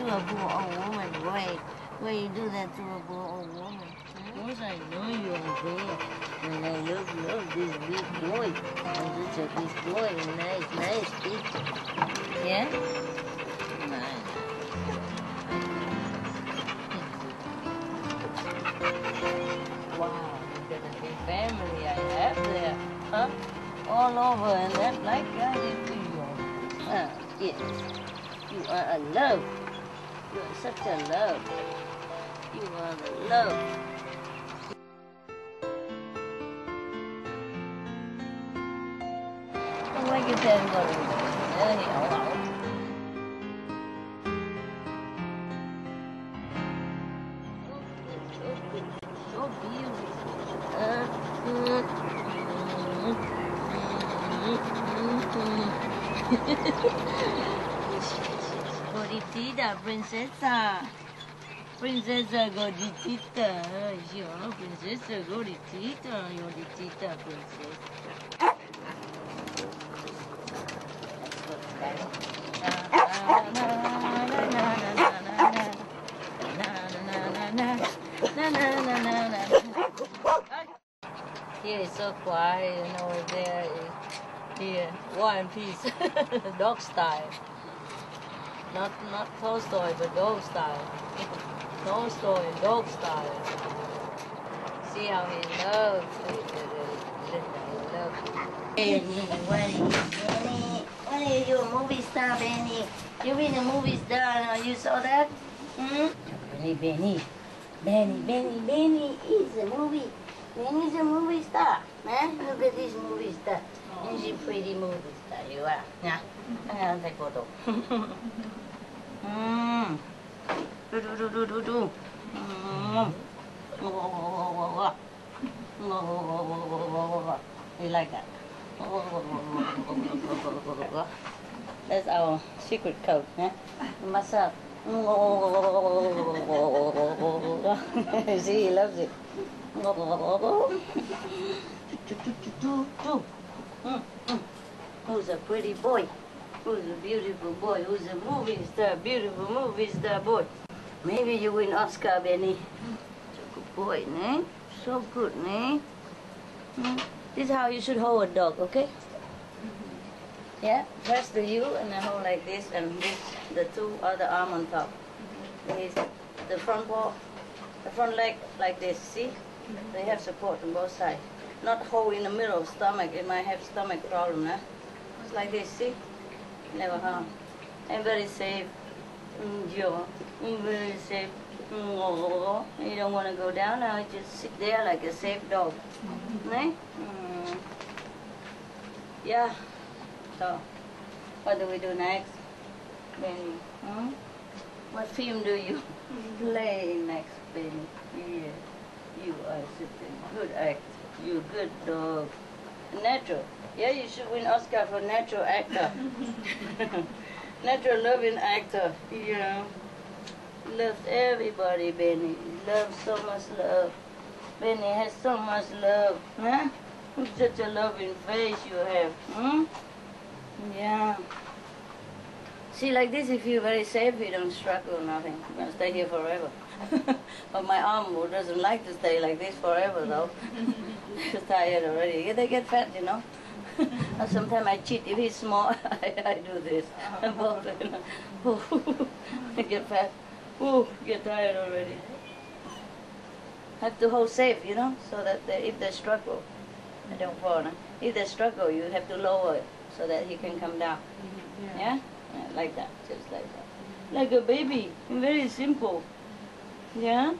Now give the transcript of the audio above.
a poor old woman. Why you do that to a poor old woman? Of course I know you are there. And I love this big boy. I'm such a big boy. Nice picture. Yeah? Nice. Wow, look at the big family I have there. Huh? All over and that black guy is to you. Yes. You are a love. You are such a love. You are the love. Không lấy cái tên rồi để hiểu ẩu. So Gorditita, princesa. Princesa Gorditita. Yo, princesa Gorditita. Gorditita, princesa. Here is so quiet, you know, there is here, War and Peace, dog style. Not Tolstoy, but dog style. Tolstoy, dog style. See how he loves Benny, when are you a movie star, Benny? You been a movie star, you saw that? Benny is a movie. Benny's a movie star, man. Look at this movie star. He's a pretty movie star, you are. Yeah. I'll take photo. Do. You like that? That's our secret code, huh? Massage. See, he loves it. Who's a pretty boy? Who's a beautiful boy? Who's a movie star? Beautiful movie star boy. Maybe you win Oscar, Benny. So good boy, ne? So good, ne? This is how you should hold a dog, okay? Yeah, press the U and then hold like this, and this, the two other arm on top. This, the front paw, the front leg like this, see? They have support on both sides. Not hold in the middle of stomach, it might have stomach problem, huh? It's like this, see? Never harm. And very safe. Very safe. You don't want to go down now, just sit there like a safe dog. Right? Yeah. So, what do we do next? Benny? What film do you play next, Benny? Yeah. You are such a good actor. You good dog. Natural. Yeah, you should win Oscar for natural actor. Natural loving actor. Yeah. Loves everybody, Benny. Loves so much love. Benny has so much love. Huh? Such a loving face you have. Yeah. See, like this, you feel very safe. You don't struggle or nothing. You're going to stay here forever. But my arm doesn't like to stay like this forever, though. She's tired already. Yeah, they get fat, you know. Sometimes I cheat. If he's small, I do this. Both, you know. I get fat. Ooh, get tired already. Have to hold safe, you know, so that if they struggle, they don't fall. Huh? If they struggle, you have to lower it so that he can come down. Yeah? Yeah, like that, just like that. Like a baby, very simple. Yeah?